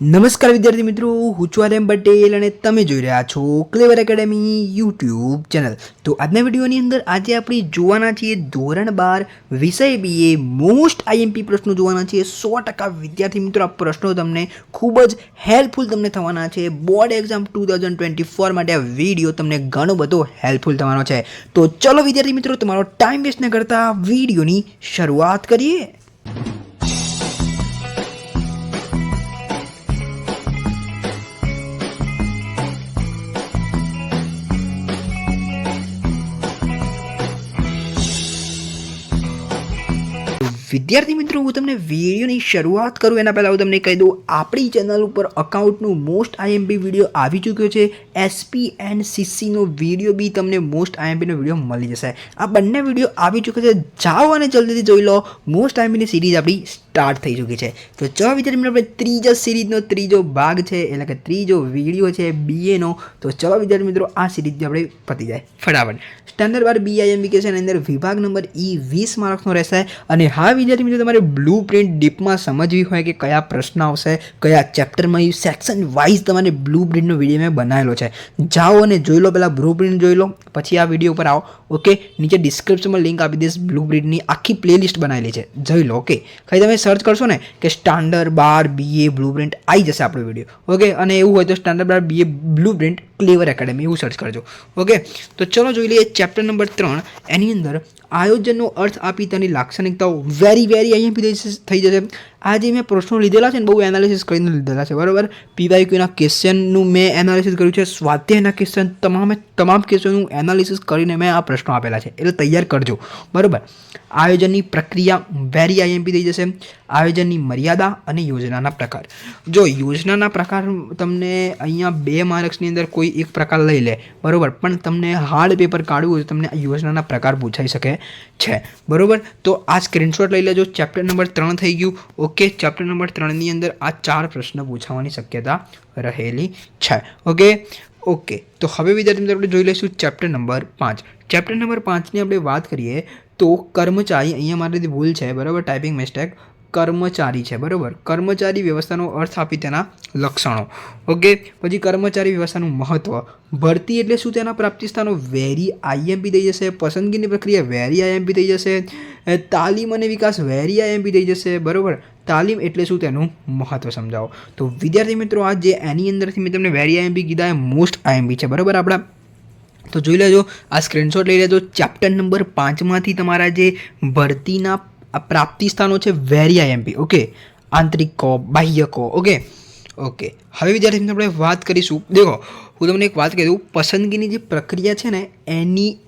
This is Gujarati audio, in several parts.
નમસ્કાર વિદ્યાર્થી મિત્રો, હું છું આર્યન પટેલ અને તમે જોઈ રહ્યા છો ક્લેવર એકેડમી યુટ્યુબ ચેનલ। તો આજના વિડીયોની અંદર આજે આપણે જોવાના છીએ ધોરણ 12 વિષય બીએ મોસ્ટ આઈએમપી પ્રશ્નો જોવાના છીએ। 100% વિદ્યાર્થી મિત્રો આ પ્રશ્નો તમને ખૂબ જ હેલ્પફુલ તમને થવાના છે। બોર્ડ એક્ઝામ 2024 માટે આ વિડીયો તમને ઘણો બધો હેલ્પફુલ થવાનો છે। તો ચલો વિદ્યાર્થી મિત્રો, તમારો ટાઈમ વેસ્ટ ન કરતા વિડીયોની શરૂઆત કરીએ। વિદ્યાર્થી મિત્રો, હું તમને વિડીયોની શરૂઆત કરું એના પહેલાં હું તમને કહી દઉં, આપણી ચેનલ ઉપર અકાઉન્ટનું મોસ્ટ આઈએમપી વિડીયો આવી ચૂક્યો છે। SPNCCનો વિડીયો બી તમને મોસ્ટ આઈએમપીનો વિડીયો મળી જશે। આ બંને વિડીયો આવી ચૂક્યો છે, જાઓ અને જલ્દીથી જોઈ લો। મોસ્ટ આઈએમપીની સિરીઝ આપણી સ્ટાર્ટ થઈ ચૂકી છે। તો ચલો વિદ્યાર્થી મિત્રો, આપણે ત્રીજા સિરીઝનો ત્રીજો ભાગ છે, એટલે કે ત્રીજો વિડીયો છે બીએનો। તો ચલો વિદ્યાર્થી મિત્રો, આ સિરીઝ આપણે પતી જાય ફટાફટ। સ્ટાન્ડર્ડ 12 BIMP કે છે એની અંદર વિભાગ નંબર E 20 માર્ક્સનો રહેશે। અને હા વિદ્યાર્થી મિત્રો, તમારે બ્લુ પ્રિન્ટ ડીપમાં સમજવી હોય કે કયા પ્રશ્ન આવશે, કયા ચેપ્ટરમાં, સેક્શન વાઇઝ તમારે બ્લુ પ્રિન્ટનો વિડીયો મેં બનાવેલો છે। જાઓ અને જોઈ લો, પહેલાં બ્લુ પ્રિન્ટ જોઈ લો, પછી આ વિડીયો ઉપર આવો। ઓકે, નીચે ડિસ્ક્રિપ્શનમાં લિંક આપી દઈશ, બ્લુ પ્રિન્ટની આખી પ્લેલિસ્ટ બનાવેલી છે, જોઈ લો। ઓકે, ખાલી તમે સર્ચ કરશો ને કે સ્ટાન્ડર્ડ 12 BA બ્લુ પ્રિન્ટ, આવી જશે આપણો વિડીયો। ઓકે, અને એવું હોય તો સ્ટાન્ડર્ડ 12 BA બ્લુ પ્રિન્ટ ક્લેવર એકેડમી એવું સર્ચ કરજો। ઓકે, તો ચલો જોઈ લઈએ ચેપ્ટર નંબર 3। એની અંદર આયોજનનો અર્થ આપી તેની લાક્ષણિકતાઓ વેરી આઈએમપી થઈ જશે। આ જે મેં પ્રશ્નો લીધેલા છે ને, બહુ એનાલિસિસ કરીને લીધેલા છે, બરાબર। PYQના ક્વેશ્ચનનું મેં એનાલિસિસ કર્યું છે, સ્વાધ્યાયના ક્વેશ્ચન તમામ ક્વેશ્ચનનું એનાલિસિસ કરીને મેં આ પ્રશ્નો આપેલા છે, એટલે તૈયાર કરજો, બરાબર। આયોજનની પ્રક્રિયા વેરી આઈએમપી થઈ જશે। આયોજનની મર્યાદા અને યોજનાના પ્રકાર। જો યોજનાના પ્રકાર તમને અહીંયા 2 માર્ક્સની અંદર કોઈ એક પ્રકાર લઈ લે, બરાબર, પણ તમને હાર્ડ પેપર કાઢવું હોય તો તમને યોજનાના પ્રકાર પૂછાઈ શકે છે, બરાબર। તો આ સ્ક્રીનશોટ લઈ લેજો। ચેપ્ટર નંબર 3 થઈ ગયું। ઓકે, ચેપ્ટર નંબર 3ની અંદર આ 4 પ્રશ્ન પૂછાવાની શક્યતા રહેલી છે। ઓકે, તો હવે વિદ્યાર્થી મિત્રો આપણે જોઈ લઈશું ચેપ્ટર નંબર 5। ચેપ્ટર નંબર 5ની આપણે વાત કરીએ તો કર્મચારી, અહીંયા મારાથી ભૂલ છે, બરાબર, ટાઈપિંગ મિસ્ટેક, કર્મચારી છે, બરાબર। કર્મચારી વ્યવસ્થાનો અર્થ આપી તેના લક્ષણો। ઓકે, પછી કર્મચારી વ્યવસ્થાનું મહત્ત્વ, ભરતી એટલે શું, તેના પ્રાપ્તિ સ્થાનો વેરી આઈએમપી થઈ જશે। પસંદગીની પ્રક્રિયા વેરી આઈએમપી થઈ જશે। તાલીમ અને વિકાસ વેરી આઈએમપી થઈ જશે, બરાબર। તાલીમ એટલે શું, તેનું મહત્ત્વ સમજાવો। તો વિદ્યાર્થી મિત્રો, આ જે એની અંદરથી મેં તમને વેરી આઈએમપી કીધા એ મોસ્ટ આઈએમપી છે, બરાબર આપણા। તો જોઈ લેજો, આ સ્ક્રીનશોટ લઈ લેજો। ચેપ્ટર નંબર 5માંથી તમારા જે ભરતીના પ્રાપ્તિ સ્થાનો છે વેરી આઈએમપી। ઓકે, આંતરિક કહો, બાહ્ય કહો। ઓકે, હવે વિદ્યાર્થી મિત્રો આપણે વાત કરીશું। દેખો, હું તમને એક વાત કહી દઉં, પસંદગીની જે પ્રક્રિયા છે ને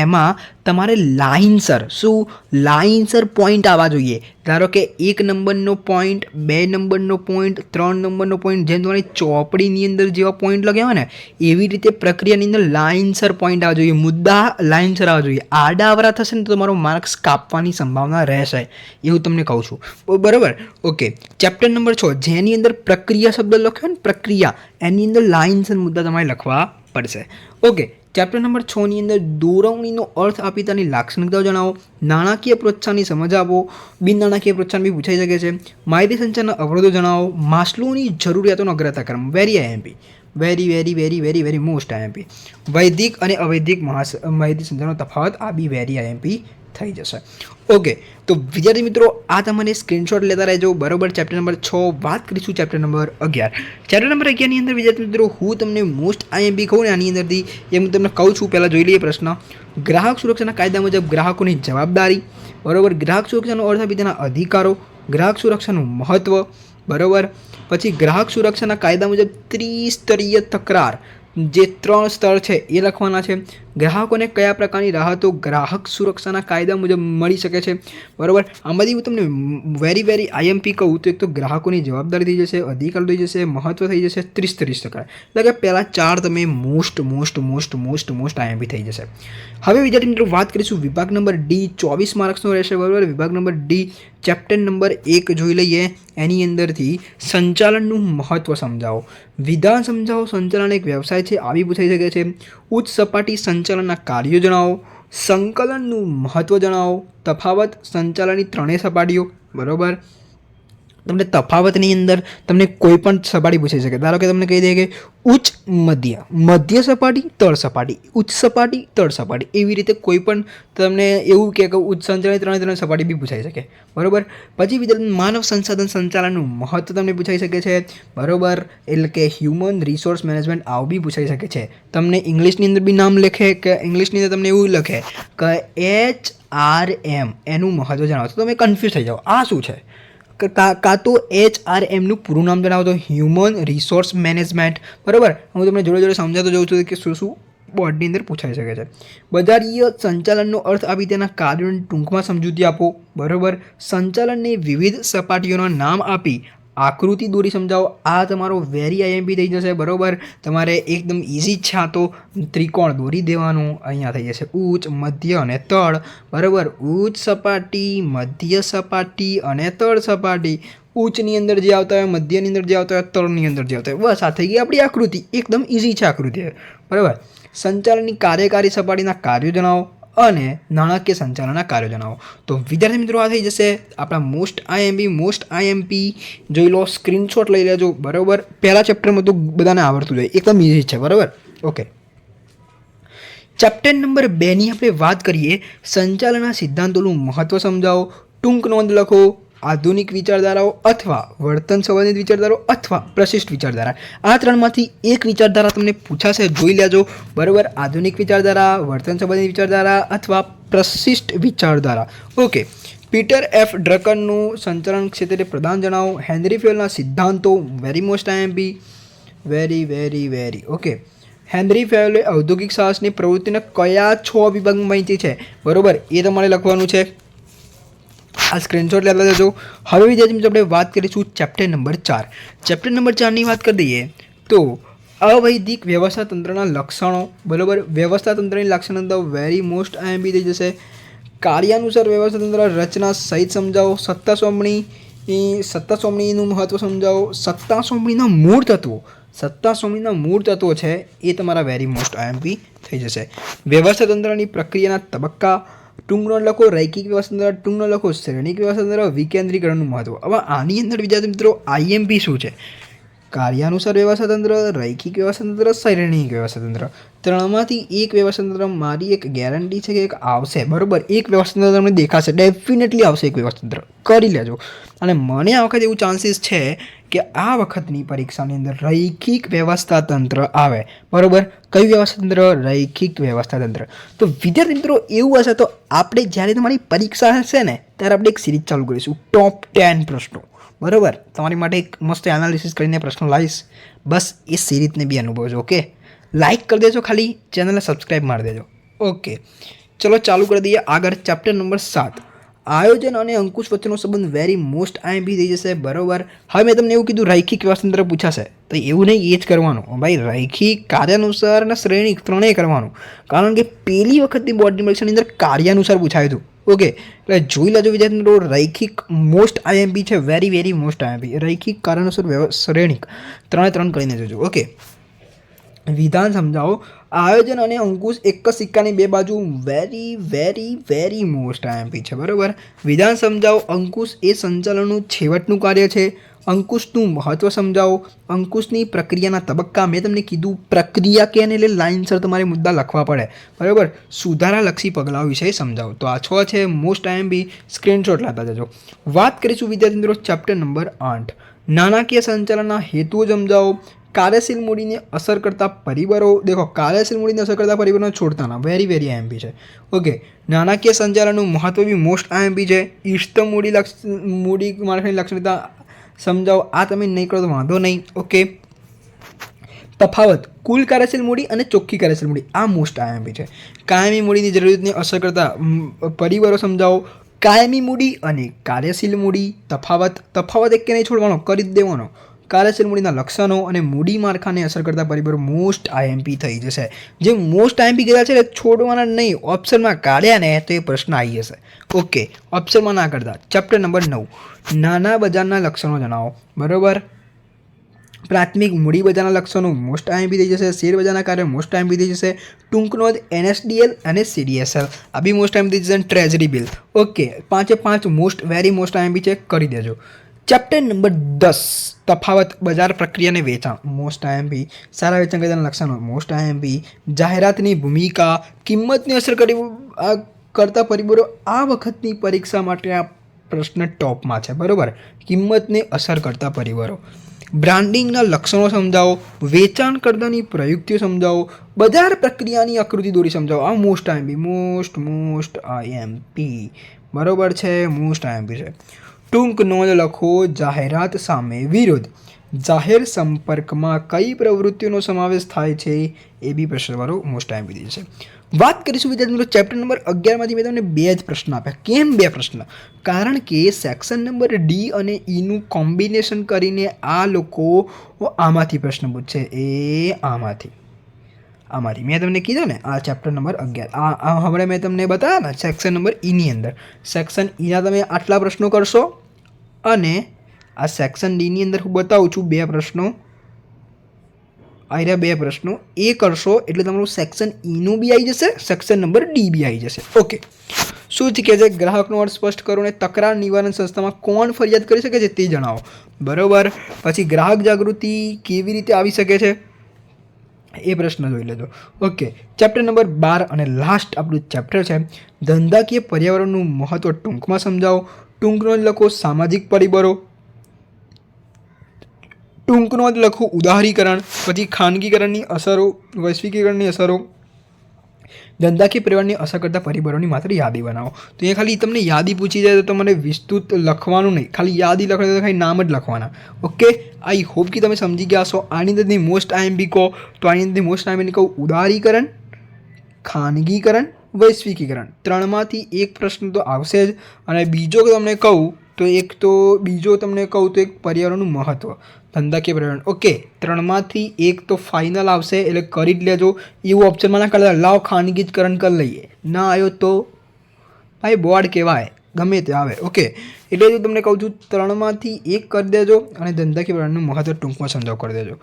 એમાં તમારે લાઇનસર પોઈન્ટ આવવા જોઈએ। ધારો કે 1 નંબરનો પોઈન્ટ, 2 નંબરનો પોઈન્ટ, 3 નંબરનો પોઈન્ટ, જેમ તમારી ચોપડીની અંદર જેવા પોઈન્ટ લખ્યા હોય ને એવી રીતે પ્રક્રિયાની અંદર લાઇનસર પોઈન્ટ આવવા જોઈએ, મુદ્દા લાઇનસર આવવા જોઈએ। આડાવરા થશે ને તો તમારો માર્ક્સ કાપવાની સંભાવના રહેશે, એવું તમને કહું છું, બરાબર। ઓકે, ચેપ્ટર નંબર 6 જેની અંદર પ્રક્રિયા શબ્દ લખ્યો ને, પ્રક્રિયા, એની અંદર લાઇનસર મુદ્દા તમારે લખવા પડશે। ઓકે, ચેપ્ટર નંબર 6ની અંદર દોરવણીનો અર્થ આપી તેની લાક્ષણિકતાઓ જણાવો। નાણાકીય પ્રોત્સાહનની સમજ આપો। બિન નાણાકીય પ્રોત્સાહન બી પૂછાઈ શકે છે। માહિતી સંચારના અવરોધો જણાવો। માસ્લોની જરૂરિયાતોનો અગ્રતાક્રમ very IMP, very most IMP. વૈદિક અને અવૈદિક માહિતી સંચારનો તફાવત, આ બી વેરી આઈએમપી થઈ જશે। ઓકે, તો વિદ્યાર્થી મિત્રો આ તમારે સ્ક્રીનશોટ લેતા રહેજો, બરાબર। ચેપ્ટર નંબર 6 વાત કરીશું ચેપ્ટર નંબર 11। ચેપ્ટર નંબર 11ની અંદર વિદ્યાર્થી મિત્રો હું તમને મોસ્ટ આઈએમપી કહું ને આની અંદરથી એ હું તમને કહું છું। પહેલાં જોઈ લઈએ પ્રશ્ન। ગ્રાહક સુરક્ષાના કાયદા મુજબ ગ્રાહકોની જવાબદારી, બરાબર। ગ્રાહક સુરક્ષાનો અર્થ આપી તેના અધિકારો, ગ્રાહક સુરક્ષાનું મહત્ત્વ, બરાબર। પછી ગ્રાહક સુરક્ષાના કાયદા મુજબ ત્રિસ્તરીય તકરાર, જે 3 સ્તર છે એ લખવાના છે। ગ્રાહકોને કયા પ્રકારની રાહતો ગ્રાહક સુરક્ષાના કાયદા મુજબ મળી શકે છે, બરાબર। આમાંથી હું તમને વેરી આઈએમપી કહું તો એક તો ગ્રાહકોની જવાબદારી થઈ જશે, અધિકાર થઈ જશે, મહત્ત્વ થઈ જશે, ત્રિસ્તરીય તકરાર, એટલે કે પહેલાં 4 તમે મોસ્ટ આઈએમપી થઈ જશે। હવે વિદ્યાર્થી મિત્રો વાત કરીશું વિભાગ નંબર D, 24 માર્ક્સનો રહેશે, બરાબર। વિભાગ નંબર D ચેપ્ટર નંબર 1 જોઈ લઈએ। એની અંદરથી સંચાલનનું મહત્ત્વ સમજાવો। વિધાન સમજાવો। સંચાલન એક વ્યવસાય છે, આવી પૂછાઈ શકે છે। ઉચ્ચ સપાટી સંચાલનના કાર્યો જણાવો। સંકલનનું મહત્ત્વ જણાવો। તફાવત સંચાલનની 3 સપાટીઓ, બરાબર। તમને તફાવતની અંદર તમને કોઈ પણ સપાટી પૂછાઈ શકે. ધારો કે તમને કહી દે કે ઉચ્ચ મધ્ય સપાટી તળ સપાટી, ઉચ્ચ સપાટી તળ સપાટી, એવી રીતે કોઈ પણ તમને એવું કે ઉચ્ચ સંચાલન ત્રણે સપાટી બી પૂછાઈ શકે. બરાબર. પછી વિદ્યાર્થી માનવ સંસાધન સંચાલનનું મહત્વ તમને પૂછાઈ શકે છે. બરાબર. એટલે કે હ્યુમન રિસોર્સ મેનેજમેન્ટ આવું બી પૂછાઈ શકે છે. તમને ઇંગ્લિશની અંદર બી નામ લખે કે ઇંગ્લિશની અંદર તમને એવું લખે કે HRM એનું મહત્વ જણાવો તો તમે કન્ફ્યુઝ થઈ જાઓ આ શું છે. કાં તો HRMનું પૂરું નામ જણાવો તો હ્યુમન રિસોર્સ મેનેજમેન્ટ. બરાબર. હું તમને જોડે જોડે સમજાવતો જાઉં છું કે શું શું બોર્ડની અંદર પૂછાઈ શકે છે. બજારીય સંચાલનનો અર્થ આપી તેના કાર્યોની ટૂંકમાં સમજૂતી આપો. બરાબર. સંચાલનની વિવિધ સપાટીઓના નામ આપી આકૃતિ દોરી સમજાવો. આ તમારો વેરી આઈએમપી થઈ જશે. બરાબર. તમારે એકદમ ઇઝી છે. આ તો ત્રિકોણ દોરી દેવાનું. અહીંયા થઈ જશે ઉચ્ચ, મધ્ય અને તળ. બરાબર. ઉચ્ચ સપાટી, મધ્ય સપાટી અને તળ સપાટી. ઉચ્ચની અંદર જે આવતા હોય, મધ્યની અંદર જે આવતા હોય, તળની અંદર જે આવતા હોય, બસ આ થઈ ગઈ આપણી આકૃતિ. એકદમ ઇઝી છે આકૃતિ. બરાબર. સંચાલનની કાર્યકારી સપાટીના કાર્યો જણાવો અને નાણાકીય સંચાલનના કાર્યો જણાવો. તો વિદ્યાર્થી મિત્રો આ થઈ જશે આપણા મોસ્ટ આઈએમપી. જોઈ લો, સ્ક્રીનશોટ લઈ લેજો. બરાબર. પહેલા ચેપ્ટરમાં તો બધાને આવડતું જોઈએ, એકદમ ઇઝી છે. બરાબર. ઓકે. ચેપ્ટર નંબર 2ની આપણે વાત કરીએ. સંચાલનના સિદ્ધાંતોનું મહત્વ સમજાવો. ટૂંક નોંધ લખો. આધુનિક વિચારધારાઓ અથવા વર્તન સંબંધિત વિચારધારાઓ અથવા પ્રશિષ્ટ વિચારધારા. આ ત્રણમાંથી એક વિચારધારા તમને પૂછાશે, જોઈ લેજો. બરાબર. આધુનિક વિચારધારા, વર્તન સંબંધિત વિચારધારા અથવા પ્રશિષ્ટ વિચારધારા. ઓકે. પીટર એફ ડ્રકરનું સંચાલન ક્ષેત્રે પ્રદાન જણાવો. હેનરી ફેલના સિદ્ધાંતો, very most IMP. Very okay. Henry ફેલે ઔદ્યોગિક સાહસની પ્રવૃત્તિને કયા 6 વિભાગમાં વહેંચી છે. બરાબર. એ તમારે લખવાનું છે. આ સ્ક્રીનશોટ લેતા જજો. હવે વિદ્યાર્થી મિત્રો આપણે વાત કરીશું ચેપ્ટર નંબર 4. ચેપ્ટર નંબર 4ની વાત કરી દઈએ તો અવૈધિક વ્યવસ્થા તંત્રના લક્ષણો. બરાબર. વ્યવસ્થા તંત્રની લાક્ષણિકતાઓ વેરી મોસ્ટ આઈએમપી થઈ જશે. કાર્યાનુસાર વ્યવસ્થા તંત્ર રચના સહિત સમજાવો. સત્તા સોંપણીનું મહત્વ સમજાવો. સત્તા સોંપણીના મૂળ તત્વો છે એ તમારા વેરી મોસ્ટ આઈએમપી થઈ જશે. વ્યવસ્થા તંત્રની પ્રક્રિયાના તબક્કા. ટૂંકનો લખો રૈખિક વ્યવસ્થા, ટૂંકનો લખો શ્રેણિક વ્યવસ્થા, વિકેન્દ્રીકરણનું મહત્વ. હવે આની અંદર વિદ્યાર્થી મિત્રો આઈએમપી શું છે? કાર્યાનુસાર વ્યવસ્થા તંત્ર, રૈખિક વ્યવસ્થા તંત્ર, શ્રેણિક વ્યવસ્થા તંત્ર. ત્રણમાંથી એક વ્યવસ્થા તંત્ર મારી એક ગેરંટી છે કે એક આવશે. બરાબર. એક વ્યવસ્થા તંત્ર તમને દેખાશે, ડેફિનેટલી આવશે એક વ્યવસ્થા તંત્ર. કરી લેજો. અને મને આ વખત એવું ચાન્સીસ છે કે આ વખતની પરીક્ષાની અંદર રૈખિક વ્યવસ્થા તંત્ર આવે. બરાબર. કયું વ્યવસ્થા તંત્ર? રૈખિક વ્યવસ્થા તંત્ર. તો વિદ્યાર્થી મિત્રો એવું હશે તો આપણે જ્યારે તમારી પરીક્ષા હશે ને ત્યારે આપણે એક સિરીઝ ચાલુ કરીશું, ટોપ 10 પ્રશ્નો. બરાબર. તમારી માટે એક મસ્ત એનાલિસિસ કરીને પ્રશ્નો લાવીશ. બસ એ સિરીઝને બી અનુભવજો. ઓકે. લાઇક કરી દેજો, ખાલી ચેનલને સબસ્ક્રાઈબ મારી દેજો. ઓકે. ચલો ચાલુ કરી દઈએ આગળ. Chapter number 7. આયોજન અને અંકુશ વચ્ચેનો સંબંધ વેરી મોસ્ટ આઈએમપી થઈ જશે. બરાબર. હવે મેં તમને એવું કીધું રૈખિક વ્યવસ્થા તંત્ર પૂછાશે તો એવું નહીં, એ જ કરવાનું ભાઈ. રૈખિક, કાર્યાનુસાર અને શ્રેણિક ત્રણેય કરવાનું. કારણ કે પેલી વખતની બોર્ડની પરીક્ષાની અંદર કાર્યાનુસાર પૂછાયું હતું. ઓકે. એટલે જોઈ લેજો વિદ્યાર્થી મિત્રો, રૈખિક મોસ્ટ આઈએમપી છે. Very most IMP. રૈખિક, કાર્યાનુસાર, શ્રેણિક ત્રણે કરીને જોજો. ઓકે. વિધાન સમજાવો. આયોજન અને અંકુશ એક જ સિક્કાની બે બાજુ. વેરી મોસ્ટ આઈએમપી છે. બરાબર. વિધાન સમજાવો. અંકુશ એ સંચાલનનું છેવટનું કાર્ય છે. અંકુશનું મહત્વ સમજાવો. અંકુશની પ્રક્રિયાના તબક્કા. મેં તમને કીધું પ્રક્રિયા કે એટલે લાઇનસર તમારે મુદ્દા લખવા પડે. બરાબર. સુધારાલક્ષી પગલાઓ વિશે સમજાવો. તો આ 6 છે મોસ્ટ આઈએમપી. સ્ક્રીનશોટ લાવતા જજો. વાત કરીશું વિદ્યાર્થી મિત્રો ચેપ્ટર નંબર 8. નાણાકીય સંચાલનના હેતુઓ સમજાવો. કાર્યશીલ મૂડીને અસર કરતા પરિબળો. દેખો, કાર્યશીલ મૂડીને અસર કરતા પરિબળો છોડતાના વેરી આઈએમપી છે. ઓકે. નાણાકીય સંચાલનનું મહત્વ બી મોસ્ટ આઈએમપી છે. ઇષ્ટતમ મૂડી માળખાની લાક્ષણિકતા સમજાવો. આ તમે નહીં કરો તો વાંધો નહીં. ઓકે. તફાવત કુલ કાર્યશીલ મૂડી અને ચોખ્ખી કાર્યશીલ મૂડી, આ મોસ્ટ આઈએમપી છે. કાયમી મૂડીની જરૂરિયાતને અસર કરતા પરિબળો સમજાવો. કાયમી મૂડી અને કાર્યશીલ મૂડી તફાવત એક કે નહીં છોડવાનો, કરી જ દેવાનો. કાર્યશીલ મૂડીના લક્ષણો અને મૂડી માળખાને અસર કરતા પરિબળો મોસ્ટ આઈએમપી થઈ જશે. જે મોસ્ટ આઈએમપી કર્યા છે એટલે છોડવાના નહીં. ઓપ્શનમાં કાઢ્યા ને તો એ પ્રશ્ન આવી જશે. ઓકે. ઓપ્શનમાં ના કરતા. Chapter number 9. નાના બજારના લક્ષણો જણાવો. બરાબર. પ્રાથમિક મૂડી બજારના લક્ષણો મોસ્ટ આઈએમપી થઈ જશે. શેર બજારના કાર્યો મોસ્ટ આઈએમપી થઈ જશે. ટૂંક નોંધ NSDL અને CDSL આ બી મોસ્ટ આઈએમપી થઈ જશે. Treasury bill. Okay. 5 most very most IMP છે. કરી દેજો. ચેપ્ટર નંબર 10 તફાવત બજાર પ્રક્રિયા અને વેચાણ મોસ્ટ આઈએમપી સારા વેચાણ કરતાના લક્ષણો મોસ્ટ આઈએમપી જાહેરાતની ભૂમિકા કિંમતની અસર કરતા પરિબળો આ વખતની પરીક્ષા માટે આ પ્રશ્ન ટોપમાં છે બરાબર કિંમતને અસર કરતા પરિબળો બ્રાન્ડિંગના લક્ષણો સમજાવો વેચાણકર્તાની પ્રયુક્તિઓ સમજાવો બજાર પ્રક્રિયાની આકૃતિ દોરી સમજાવો આ મોસ્ટ આઈએમપી બરાબર છે મોસ્ટ આઈએમપી છે ટૂંક નોંધ લખો જાહેરાત સામે વિરોધ જાહેર સંપર્કમાં કઈ પ્રવૃત્તિઓનો સમાવેશ થાય છે એ બી પ્રશ્નવાળો મોસ્ટ આઈએમપી છે વાત કરીશું વિદ્યાર્થી મિત્રો ચેપ્ટર નંબર 11માંથી મેં તમને 2 જ પ્રશ્ન આપ્યા કેમ 2 પ્રશ્ન કારણ કે સેક્શન નંબર ડી અને ઈનું કોમ્બિનેશન કરીને આ લોકો આમાંથી પ્રશ્ન પૂછશે આમાંથી મેં તમને કીધું ને આ ચેપ્ટર નંબર 11 આ હમણાં મેં તમને બતાવ્યા ને સેક્શન નંબર ઈની અંદર સેક્શન ઈના તમે આટલા પ્રશ્નો કરશો અને આ સેક્શન ડીની અંદર હું બતાવું છું 2 પ્રશ્નો આયરા 2 પ્રશ્નો એ કરશો એટલે તમારું સેક્શન ઈનું બી આવી જશે સેક્શન નંબર ડી બી આવી જશે ઓકે શું કહે છે ગ્રાહકનો અર્થ સ્પષ્ટ કરો અને તકરાર નિવારણ સંસ્થામાં કોણ ફરિયાદ કરી શકે છે તે જણાવો બરાબર પછી ગ્રાહક જાગૃતિ કેવી રીતે આવી શકે છે એ પ્રશ્ન જોઈ લેજો ઓકે ચેપ્ટર નંબર 12 અને લાસ્ટ આપણું ચેપ્ટર છે ધંધાકીય પર્યાવરણનું મહત્વ ટૂંકમાં સમજાવો ટૂંકનો જ લખો સામાજિક પરિબળો ટૂંકનો જ લખો ઉદારીકરણ પછી ખાનગીકરણની અસરો વૈશ્વિકીકરણની અસરો ધંધાકીય પરિવારની અસર કરતા પરિબળોની માત્ર યાદી બનાવો તો એ ખાલી તમને યાદી પૂછી જાય તો તમારે વિસ્તૃત લખવાનું નહીં ખાલી યાદી લખવાનું તો ખાલી નામ જ લખવાના ઓકે આઈ હોપ કે તમે સમજી ગયા છો આની અંદરની મોસ્ટ આઈએમપી કહો તો આની અંદર મોસ્ટ આઈએમપી કહું ઉદારીકરણ ખાનગીકરણ વૈશ્વિકીકરણ 3માંથી એક પ્રશ્ન તો આવશે જ અને બીજો તમને કહું તો એક પર્યાવરણનું મહત્ત્વ ધંધાકીય પર્યાવરણ ઓકે 3માંથી એક તો ફાઇનલ આવશે એટલે કરી જ લેજો એવું ઓપ્શનમાં ના કરતા લાવ ખાનગીકરણ કરી લઈએ ના આવ્યો તો ભાઈ બોર્ડ કહેવાય ગમે તે આવે ઓકે એટલે જો તમને કહું છું 3માંથી એક કરી દેજો અને ધંધાકીય પર્યાવરણનું મહત્ત્વ ટૂંકમાં સમજાવ કરી દેજો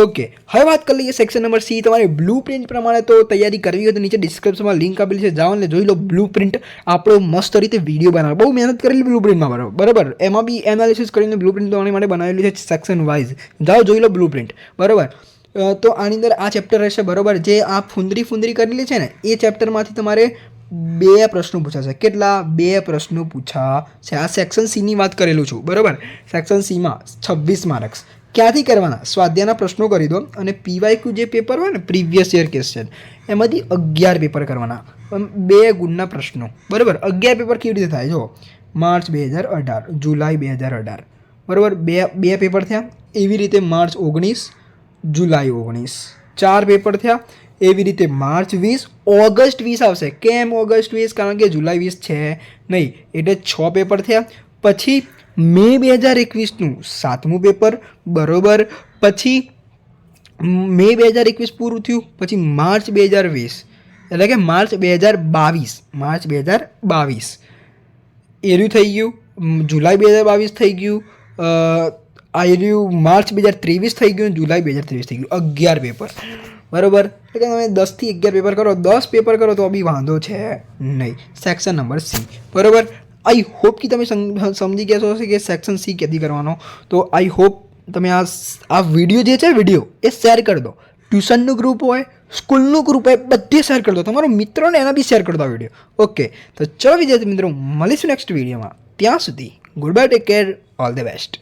ઓકે હવે વાત કરી લઈએ સેક્શન નંબર સી તમારે બ્લુ પ્રિન્ટ પ્રમાણે તો તૈયારી કરવી હોય તો નીચે ડિસ્ક્રિપ્શનમાં લિંક આપેલી છે જાઓ ને જોઈ લો બ્લુ પ્રિન્ટ આપણો મસ્ત રીતે વિડીયો બનાવે બહુ મહેનત કરેલી બ્લુ પ્રિન્ટમાં બરાબર એમાં બી એનાલિસિસ કરીને બ્લુ પ્રિન્ટ તમારી માટે બનાવેલી છે સેક્શન વાઇઝ જાઓ જોઈ લો બ્લુ પ્રિન્ટ બરાબર તો આની અંદર આ ચેપ્ટર રહેશે બરાબર જે આ ફુંદરી કરેલી છે ને એ ચેપ્ટરમાંથી તમારે 2 પ્રશ્નો પૂછાશે કેટલા 2 પ્રશ્નો પૂછાશે આ સેક્શન સીની વાત કરેલું છું બરાબર સેક્શન સીમાં 26 માર્ક્સ ક્યાંથી કરવાના સ્વાધ્યાયના પ્રશ્નો કરી દો અને પીવાયક્યુ જે પેપર હોય ને પ્રીવિયસ યર ક્વેશ્ચન એમાંથી 11 પેપર કરવાના 2 ગુણના પ્રશ્નો બરાબર 11 પેપર કેવી રીતે થાય જો માર્ચ 2018 જુલાઈ 2018 બરાબર બે પેપર થયા એવી રીતે માર્ચ 19 જુલાઈ 19 4 પેપર થયા એવી રીતે માર્ચ 20 ઓગસ્ટ 20 આવશે કેમ ઓગસ્ટ 20 કારણ કે જુલાઈ 20 છે નહીં એટલે 6 પેપર થયા પછી મે 2021નું 7મું પેપર બરાબર પછી મે 2021 પૂરું થયું પછી માર્ચ 2020 એટલે કે માર્ચ 2022 એરું થઈ ગયું જુલાઈ 2022 થઈ ગયું આયર્યું માર્ચ 2023 થઈ ગયું જુલાઈ 2023 થઈ ગયું 11 પેપર બરાબર એટલે તમે 10થી 11 પેપર કરો 10 પેપર કરો તો બી વાંધો છે નહીં સેક્શન નંબર સી બરાબર આઈ હોપ કે તમે સમજી ગયા છો કે સેક્શન સી ક્યાંથી કરવાનો તો આઈ હોપ તમે આ વિડીયો જે છે વિડીયો એ શેર કરી દો ટ્યુશનનું ગ્રુપ હોય સ્કૂલનું ગ્રુપ હોય બધે શેર કરી દો તમારા મિત્રોને એના બી શેર કરી દો વિડીયો ઓકે તો ચલો વિદ્યાર્થી મિત્રો મળીશું નેક્સ્ટ વિડીયોમાં ત્યાં સુધી good bye take care all the best